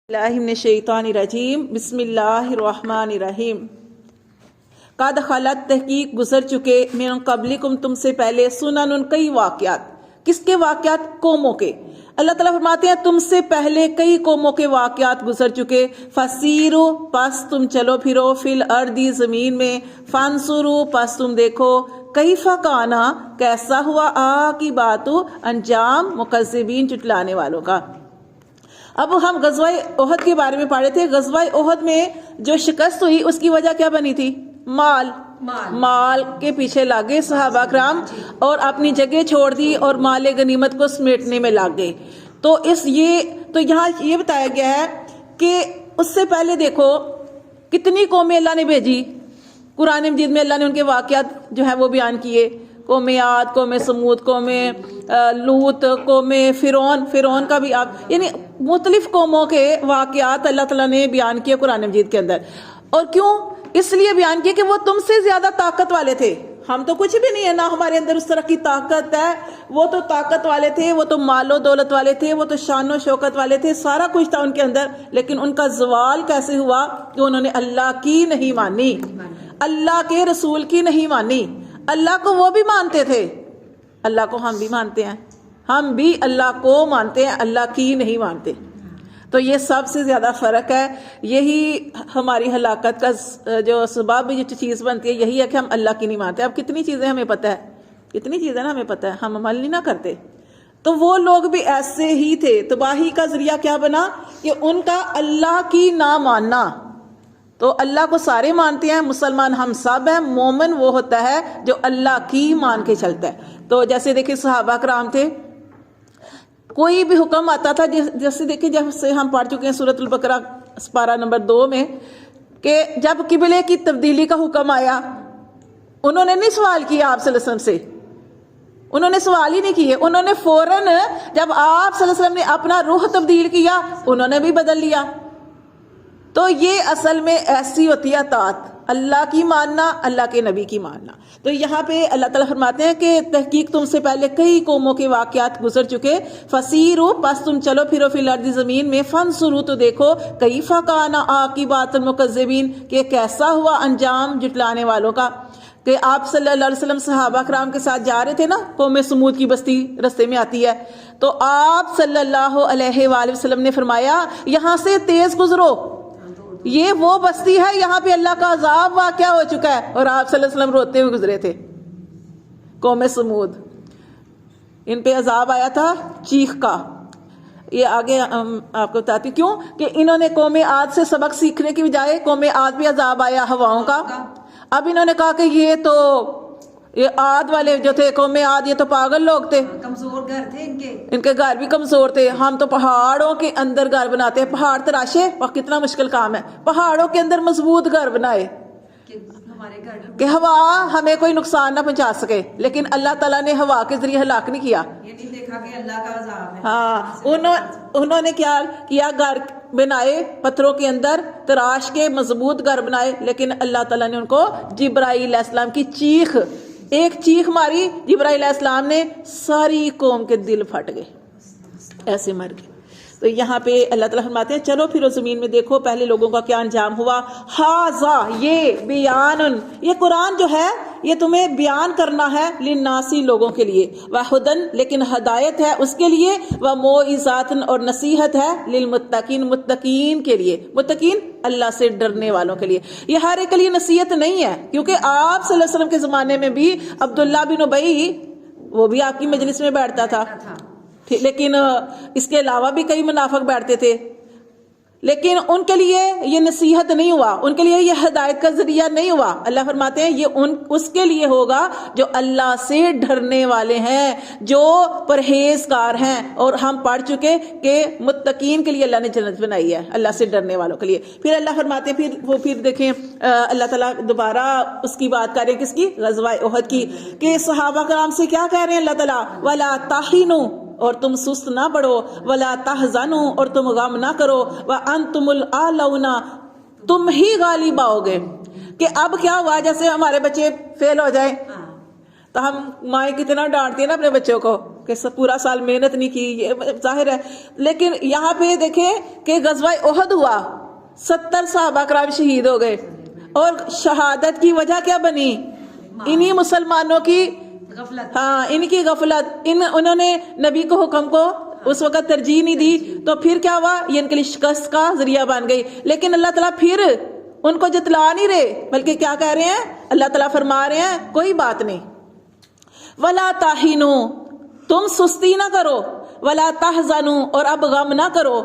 اللہ من الشیطان الرجیم بسم اللہ الرحمن الرحیم قد خلت تحقیق گزر چکے من قبلکم تم سے پہلے سنن کئی واقعات. کس کے واقعات؟ قوموں کے. اللہ تعالیٰ فرماتے ہیں تم سے پہلے کئی قوموں کے واقعات گزر چکے. فسیرو پس تم چلو پھرو فی الارض زمین میں. فانظروا پس تم دیکھو کیف کانا کیسا ہوا عاقبۃ انجام مکذبین جھٹلانے والوں کا. اب ہم غزوہ احد کے بارے میں پڑھے تھے. غزوہ احد میں جو شکست ہوئی اس کی وجہ کیا بنی تھی؟ مال کے پیچھے لاگے صحابہ کرام اور اپنی جگہ چھوڑ دی اور مال غنیمت کو سمیٹنے میں لگ گئے. تو یہاں یہ بتایا گیا ہے کہ اس سے پہلے دیکھو کتنی قومیں اللہ نے بھیجی. قرآن مجید میں اللہ نے ان کے واقعات جو ہے وہ بیان کیے. قوم عاد، قوم سمود، قوم لوط، قوم فرعون کا بھی آپ یعنی مختلف قوموں کے واقعات اللہ تعالیٰ نے بیان کیے قرآن مجید کے اندر. اور کیوں؟ اس لیے بیان کیے کہ وہ تم سے زیادہ طاقت والے تھے. ہم تو کچھ بھی نہیں ہے، نہ ہمارے اندر اس طرح کی طاقت ہے. وہ تو طاقت والے تھے، وہ تو مال و دولت والے تھے، وہ تو شان و شوکت والے تھے، سارا کچھ تھا ان کے اندر. لیکن ان کا زوال کیسے ہوا؟ کہ انہوں نے اللہ کی نہیں مانی، اللہ کے رسول کی نہیں مانی. اللہ کو وہ بھی مانتے تھے، اللہ کو ہم بھی مانتے ہیں، ہم بھی اللہ کو مانتے ہیں، اللہ کی نہیں مانتے. تو یہ سب سے زیادہ فرق ہے. یہی ہماری ہلاکت کا جو سبب جو چیز بنتی ہے یہی ہے کہ ہم اللہ کی نہیں مانتے. اب کتنی چیزیں ہمیں پتہ ہے، کتنی چیزیں نا ہمیں پتہ ہے، ہم عمل نہیں نہ کرتے. تو وہ لوگ بھی ایسے ہی تھے. تباہی کا ذریعہ کیا بنا؟ کہ ان کا اللہ کی نہ ماننا. تو اللہ کو سارے مانتے ہیں، مسلمان ہم سب ہیں. مومن وہ ہوتا ہے جو اللہ کی مان کے چلتا ہے. تو جیسے دیکھیں صحابہ کرام تھے، کوئی بھی حکم آتا تھا، جیسے دیکھیں جیسے ہم پڑھ چکے ہیں سورۃ البقرہ سپارہ نمبر 2 میں کہ جب قبلے کی تبدیلی کا حکم آیا انہوں نے نہیں سوال کیا آپ صلی اللہ علیہ وسلم سے، انہوں نے سوال ہی نہیں کیے. انہوں نے فوراً جب آپ صلی اللہ علیہ وسلم نے اپنا رخ تبدیل کیا انہوں نے بھی بدل لیا. تو یہ اصل میں ایسی ہوتی ہے اطاعت، اللہ کی ماننا، اللہ کے نبی کی ماننا. تو یہاں پہ اللہ تعالیٰ فرماتے ہیں کہ تحقیق تم سے پہلے کئی قوموں کے واقعات گزر چکے. فسیرو پس تم چلو پھرو فی الارض زمین میں. فانظروا تو دیکھو کیف کان عاقبۃ المکذبین کہ کیسا ہوا انجام جھٹلانے والوں کا. کہ آپ صلی اللہ علیہ وسلم صحابہ کرام کے ساتھ جا رہے تھے نا، قوم سمود کی بستی رستے میں آتی ہے، تو آپ صلی اللہ علیہ وآلہ وسلم نے فرمایا یہاں سے تیز گزرو، یہ وہ بستی ہے یہاں پہ اللہ کا عذاب واقع ہو چکا ہے. اور آپ صلی اللہ علیہ وسلم روتے ہوئے گزرے تھے. قوم سمود ان پہ عذاب آیا تھا چیخ کا. یہ آگے آپ کو بتاتی ہوں کیوں کہ انہوں نے قوم عاد سے سبق سیکھنے کی بجائے قوم عاد پہ عذاب آیا ہواؤں کا. اب انہوں نے کہا کہ یہ عاد والے جو تھے قوم عاد یہ تو پاگل لوگ تھے، کمزور گھر تھے ان کے گھر بھی کمزور تھے. ہم تو پہاڑوں کے اندر گھر بناتے ہیں، پہاڑ تراشے، اور کتنا مشکل کام ہے پہاڑوں کے اندر مضبوط گھر بنائے کہ ہوا ہمیں کوئی نقصان نہ پہنچا سکے. لیکن اللہ تعالیٰ نے ہوا کے ذریعے ہلاک نہیں کیا. یہ نہیں دیکھا کہ اللہ کا عذاب ہے. ہاں انہوں نے کیا کیا؟ گھر بنائے پتھروں کے اندر تراش کے مضبوط گھر بنائے. لیکن اللہ تعالیٰ نے ان کو جبرائیل علیہ السلام کی ایک چیخ ماری، جبرائیل علیہ السلام نے ساری قوم کے دل پھٹ گئے، ایسے مر گئے. تو یہاں پہ اللہ تعالیٰ فرماتے ہیں چلو پھرو زمین میں دیکھو پہلے لوگوں کا کیا انجام ہوا. ہاذا یہ بیان، یہ قرآن جو ہے یہ تمہیں بیان کرنا ہے للناسی لوگوں کے لیے، وہدن لیکن ہدایت ہے اس کے لیے، وموعظات اور نصیحت ہے للمتقین متقین کے لیے. متقین اللہ سے ڈرنے والوں کے لیے. یہ ہر ایک کے لیے نصیحت نہیں ہے، کیونکہ آپ صلی اللہ علیہ وسلم کے زمانے میں بھی عبداللہ بن ابی وہ بھی آپ کی مجلس میں بیٹھتا تھا، لیکن اس کے علاوہ بھی کئی منافق بیٹھتے تھے. لیکن ان کے لیے یہ نصیحت نہیں ہوا، ان کے لیے یہ ہدایت کا ذریعہ نہیں ہوا. اللہ فرماتے ہیں یہ اس کے لیے ہوگا جو اللہ سے ڈرنے والے ہیں، جو پرہیزگار ہیں. اور ہم پڑھ چکے کہ متقین کے لیے اللہ نے جنت بنائی ہے، اللہ سے ڈرنے والوں کے لیے. پھر اللہ فرماتے ہیں پھر دیکھیں اللہ تعالیٰ دوبارہ اس کی بات کر رہے ہیں، کس کی؟ غزوہ احد کی، کہ صحابہ کرام سے کیا کہہ رہے ہیں اللہ تعالیٰ؟ وَلَا تَحِنُوا اور تم سست نہ پڑو، وَلَا تَحْزَنُوا اور تم غم نہ کرو، وَأَنْتُمُ الْأَعْلَوْنَ تم ہی غالب آؤ گے. کہ اب کیا ہوا؟ جیسے ہمارے بچے فیل ہو جائیں تو ہم مائیں کتنا ڈانٹتی ہیں نا اپنے بچوں کو کہ پورا سال محنت نہیں کی، یہ ظاہر ہے. لیکن یہاں پہ دیکھیں کہ غزوہ احد ہوا، 70 صحابہ کرام شہید ہو گئے، اور شہادت کی وجہ کیا بنی؟ انہی مسلمانوں کی غفلت. ہاں، ان کی غفلت. انہوں نے نبی کو حکم کو اس وقت ترجیح نہیں دی، تو پھر کیا ہوا؟ یہ ان کے لیے شکست کا ذریعہ بن گئی. لیکن اللہ تعالیٰ پھر ان کو جتلا نہیں رہے، بلکہ کیا کہہ رہے ہیں؟ اللہ تعالیٰ فرما رہے ہیں کوئی بات نہیں، وَلَا تَحِنُوا، تم سستی نہ کرو، وَلَا تَحْزَنُوا، اور اب غم نہ کرو،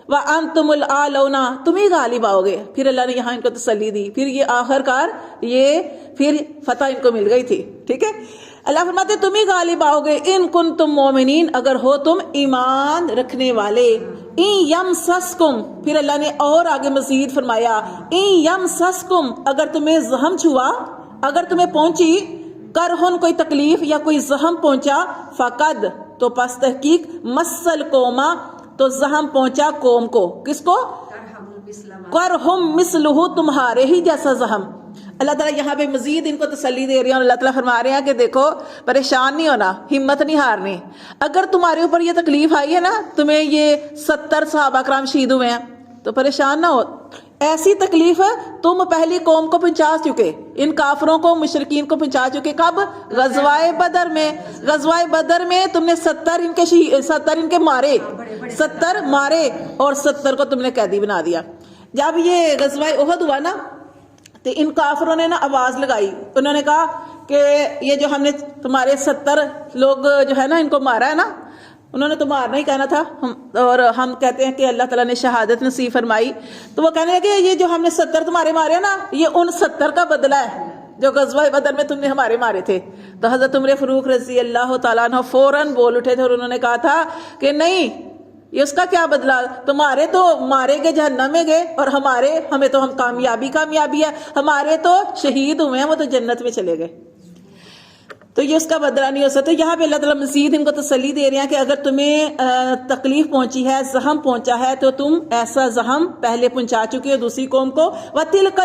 وَأَنْتُمُ الْأَعْلَوْنَ، تم ہی غالب آؤ گے. پھر اللہ نے یہاں ان کو تسلی دی. پھر یہ آخر کار یہ پھر فتح ان کو مل گئی تھی. ٹھیک ہے، اللہ فرماتے تم ہی غالب آؤ گے، ان کنتم مومنین، اگر ہو تم ایمان رکھنے والے. ان یمسسکم، پھر اللہ نے اور آگے مزید فرمایا، ان یمسسکم، اگر تمہیں زخم چھوا، اگر تمہیں پہنچی کرہن کوئی تکلیف یا کوئی زخم پہنچا، فقد، تو پس تحقیق، مسل قوما، تو زخم پہنچا قوم کو. کس کو؟ کرہم مثلہ، تمہارے ہی جیسا زخم. اللہ تعالیٰ یہاں پہ مزید ان کو تسلی دے رہے ہیں، اور اللہ تعالیٰ فرما رہے ہیں کہ دیکھو پریشان نہیں ہونا، ہمت نہیں ہارنی. اگر تمہارے اوپر یہ تکلیف آئی ہے نا، تمہیں یہ 70 صحابہ کرام شہید ہوئے ہیں، تو پریشان نہ ہو. ایسی تکلیف تم پہلی قوم کو پہنچا چکے، ان کافروں کو، مشرکین کو پہنچا چکے. کب؟ غزوہ بدر میں. غزوہ بدر میں تم نے 70 ان کے مارے، 70 مارے، اور 70 کو تم نے قیدی بنا دیا. جب یہ غزوہ احد ہوا نا، تو ان کافروں نے نا آواز لگائی، انہوں نے کہا کہ یہ جو ہم نے تمہارے 70 لوگ جو ہے نا ان کو مارا ہے نا، انہوں نے تو مارنا ہی کہنا تھا، اور ہم کہتے ہیں کہ اللہ تعالیٰ نے شہادت نصیب فرمائی. تو وہ کہنے لگے یہ جو ہم نے 70 تمہارے مارے ہیں نا، یہ ان 70 کا بدلہ ہے جو غزوہ بدر میں تم نے ہمارے مارے تھے. تو حضرت عمر فاروق رضی اللہ تعالیٰ عنہ فوراً بول اٹھے تھے، اور انہوں نے کہا تھا کہ نہیں، یہ اس کا کیا بدلہ، تمہارے تو مارے گئے جہنم میں گئے، اور ہمیں تو ہم کامیابی ہے، ہمارے تو شہید ہوئے ہیں، وہ تو جنت میں چلے گئے. تو یہ اس کا بدلہ نہیں ہو سکتا. یہاں پہ اللہ تعالیٰ مزید ان کو تسلی دے رہے ہیں کہ اگر تمہیں تکلیف پہنچی ہے، زخم پہنچا ہے، تو تم ایسا زخم پہلے پہنچا چکے ہو دوسری قوم کو. وَتِلْكَ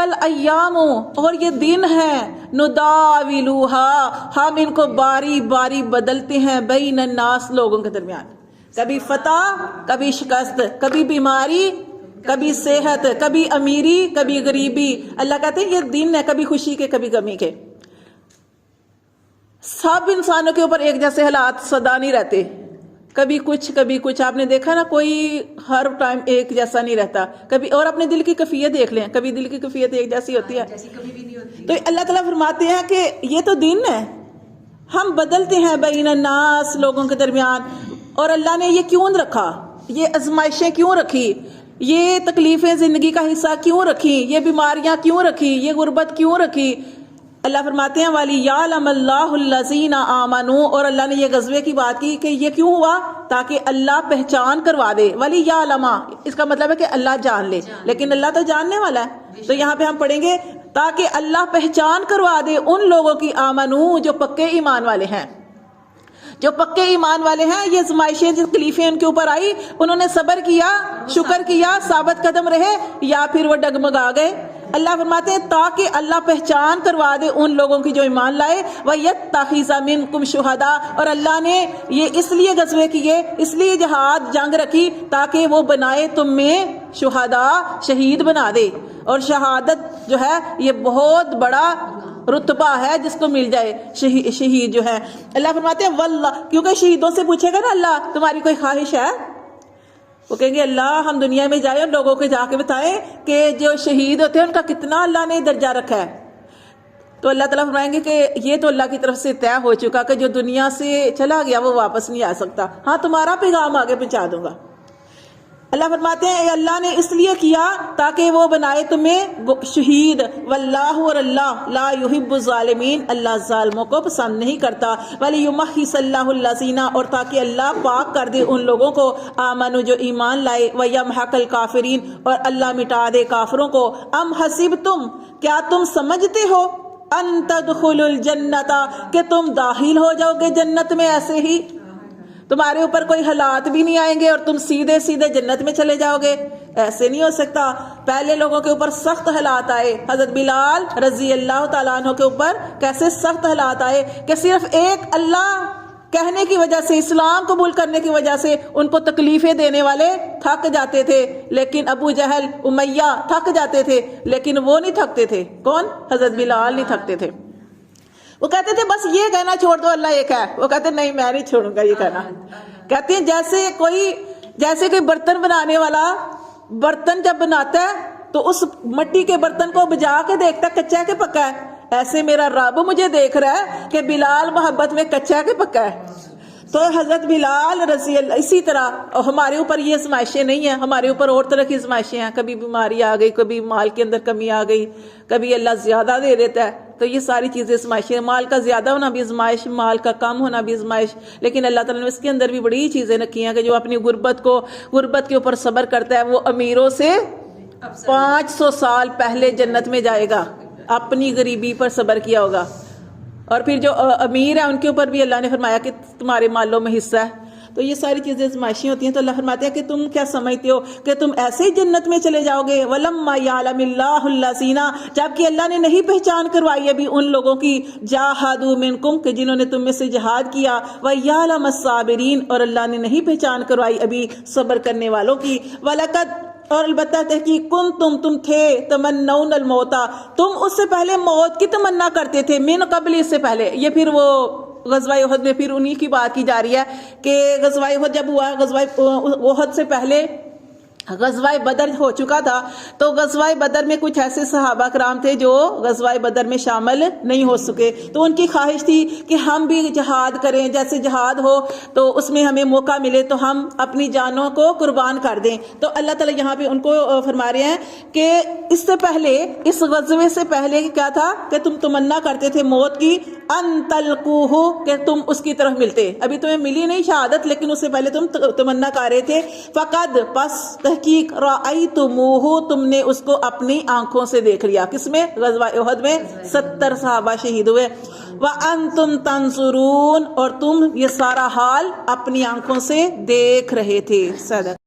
الْأَيَّامُ، اور یہ دن ہے، نُدَاوِلُوهَا، ہم ان کو باری باری بدلتے ہیں، بین الناس، لوگوں کے درمیان. کبھی فتح، کبھی شکست، کبھی بیماری، کبھی صحت، کبھی امیری، کبھی غریبی. اللہ کہتے ہیں یہ دن ہے، کبھی خوشی کے، کبھی غمی کے. سب انسانوں کے اوپر ایک جیسے حالات سدا نہیں رہتے، کبھی کچھ. آپ نے دیکھا نا، کوئی ہر ٹائم ایک جیسا نہیں رہتا. کبھی، اور اپنے دل کی کیفیت دیکھ لیں، کبھی دل کی کیفیت ایک جیسی ہوتی ہے، جیسی کبھی بھی نہیں ہوتی. تو اللہ تعالیٰ فرماتے ہیں کہ یہ تو دن ہے، ہم بدلتے ہیں بین الناس، لوگوں کے درمیان. اور اللہ نے یہ کیوں رکھا، یہ آزمائشیں کیوں رکھی، یہ تکلیفیں زندگی کا حصہ کیوں رکھی، یہ بیماریاں کیوں رکھی، یہ غربت کیوں رکھی. اللہ فرماتے ہیں وَلِيَعْلَمَ اللَّهُ الَّذِينَ آمَنُوا، اور اللہ نے یہ غزوے کی بات کی کہ یہ کیوں ہوا، تاکہ اللہ پہچان کروا دے. وَلِيَعْلَمَ، اس کا مطلب ہے کہ اللہ جان لے، لیکن اللہ تو جاننے والا ہے. تو یہاں پہ ہم پڑھیں گے تاکہ اللہ پہچان کروا دے ان لوگوں کی، آمنو، جو پکے ایمان والے ہیں. جو پکے ایمان والے ہیں، یہ آزمائشیں، تکلیفیں ان کے اوپر آئی، انہوں نے صبر کیا، شکر کیا، ثابت قدم رہے، یا پھر وہ ڈگمگا گئے. اللہ فرماتے ہیں تاکہ اللہ پہچان کروا دے ان لوگوں کی جو ایمان لائے. وَيَتَّخِذَ مِنْكُمْ شُهَدَاءَ، اور اللہ نے یہ اس لیے غزوے کیے، اس لیے جہاد جنگ رکھی، تاکہ وہ بنائے تم میں شہداء، شہید بنا دے. اور شہادت جو ہے یہ بہت بڑا رتبہ ہے جس کو مل جائے، شہید جو ہے. اللہ فرماتے ہیں واللہ، کیونکہ شہیدوں سے پوچھے گا نا اللہ تمہاری کوئی خواہش ہے، وہ کہیں گے اللہ ہم دنیا میں جائیں اور لوگوں کے جا کے بتائیں کہ جو شہید ہوتے ہیں ان کا کتنا اللہ نے درجہ رکھا ہے. تو اللہ تعالیٰ فرمائیں گے کہ یہ تو اللہ کی طرف سے طے ہو چکا کہ جو دنیا سے چلا گیا وہ واپس نہیں آ سکتا. ہاں تمہارا پیغام آگے پہنچا دوں گا. اللہ فرماتے ہیں اللہ نے اس لیے کیا تاکہ وہ بنائے تمہیں شہید. واللہ، اور اللہ لا یحب الظالمین، اللہ ظالموں کو پسند نہیں کرتا. ولیمحص اللہ الذین، اور تاکہ اللہ پاک کر دے ان لوگوں کو، آمنوا، جو ایمان لائے، ویمحق الکافرین، اور اللہ مٹا دے کافروں کو. ام حسبتم، کیا تم سمجھتے ہو، ان تدخلوا الجنت، کہ تم داخل ہو جاؤ گے جنت میں ایسے ہی. تمہارے اوپر کوئی حالات بھی نہیں آئیں گے اور تم سیدھے سیدھے جنت میں چلے جاؤ گے، ایسے نہیں ہو سکتا۔ پہلے لوگوں کے اوپر سخت حالات آئے، حضرت بلال رضی اللہ تعالیٰ عنہ کے اوپر کیسے سخت حالات آئے کہ صرف ایک اللہ کہنے کی وجہ سے، اسلام قبول کرنے کی وجہ سے ان کو تکلیفیں دینے والے تھک جاتے تھے، لیکن ابو جہل امیہ تھک جاتے تھے، لیکن وہ نہیں تھکتے تھے۔ کون؟ حضرت بلال نہیں تھکتے تھے۔ وہ کہتے تھے بس یہ کہنا چھوڑ دو اللہ ایک ہے، وہ کہتے نہیں میں نہیں چھوڑوں گا یہ کہنا۔ کہتے ہیں جیسے کوئی برتن بنانے والا برتن جب بناتا ہے تو اس مٹی کے برتن کو بجا کے دیکھتا ہے کچا ہے کہ پکا ہے، ایسے میرا رب مجھے دیکھ رہا ہے کہ بلال محبت میں کچا ہے کہ پکا ہے۔ تو حضرت بلال رضی اللہ، اسی طرح ہمارے اوپر یہ آزمائشیں نہیں ہیں، ہمارے اوپر اور طرح کی آزمائشیں ہیں، کبھی بیماری آ گئی، کبھی مال کے اندر کمی آ گئی، کبھی اللہ زیادہ دے دیتا ہے، تو یہ ساری چیزیں آزمائشیں، مال کا زیادہ ہونا بھی آزمائش، مال کا کم ہونا بھی آزمائش، لیکن اللہ تعالیٰ نے اس کے اندر بھی بڑی چیزیں رکھی ہیں کہ جو اپنی غربت کے اوپر صبر کرتا ہے وہ امیروں سے 500 سال پہلے جنت میں جائے گا، اپنی غریبی پر صبر کیا ہوگا۔ اور پھر جو امیر ہیں ان کے اوپر بھی اللہ نے فرمایا کہ تمہارے مالوں میں حصہ ہے۔ تو یہ ساری چیزیں آزمائشیں ہوتی ہیں، تو اللہ فرماتے ہیں کہ تم کیا سمجھتے ہو کہ تم ایسے ہی جنت میں چلے جاؤ گے؟ وَلَمَّا يَعْلَمِ اللَّهُ الَّذِينَ، جبکہ اللہ نے نہیں پہچان کروائی ابھی ان لوگوں کی، جَاهَدُوا مِنْكُمْ، کہ جنہوں نے تم میں سے جہاد کیا، وَيَعْلَمَ الصَّابِرِينَ، اور اللہ نے نہیں پہچان کروائی ابھی صبر کرنے والوں کی۔ وَلَقَدْ، اور البتہ تحقیق، تم تھے تمنون الموتا، تم اس سے پہلے موت کی تمنا کرتے تھے، من قبل، اس سے پہلے۔ یہ پھر وہ غزوہ احد میں پھر انہی کی بات کی جا رہی ہے کہ غزوہ احد جب ہوا، غزوہ احد سے پہلے غزوہ بدر ہو چکا تھا، تو غزوہ بدر میں کچھ ایسے صحابہ کرام تھے جو غزوہ بدر میں شامل نہیں ہو سکے، تو ان کی خواہش تھی کہ ہم بھی جہاد کریں، جیسے جہاد ہو تو اس میں ہمیں موقع ملے تو ہم اپنی جانوں کو قربان کر دیں۔ تو اللہ تعالیٰ یہاں پہ ان کو فرما رہے ہیں کہ اس سے پہلے، اس غزوے سے پہلے کیا تھا کہ تم تمنا کرتے تھے موت کی، ان تلقوہ، کہ تم اس کی طرف ملتے، ابھی تمہیں ملی نہیں شہادت لیکن اس سے پہلے تم تمنا کر رہے تھے۔ فقد، پس تحقیق، رأیتموہ، تم نے اس کو اپنی آنکھوں سے دیکھ لیا۔ کس میں؟ غزوہ احد میں 70 صحابہ شہید ہوئے۔ وَأَنْتُمْ تَنْظُرُونَ، اور تم یہ سارا حال اپنی آنکھوں سے دیکھ رہے تھے۔ صدق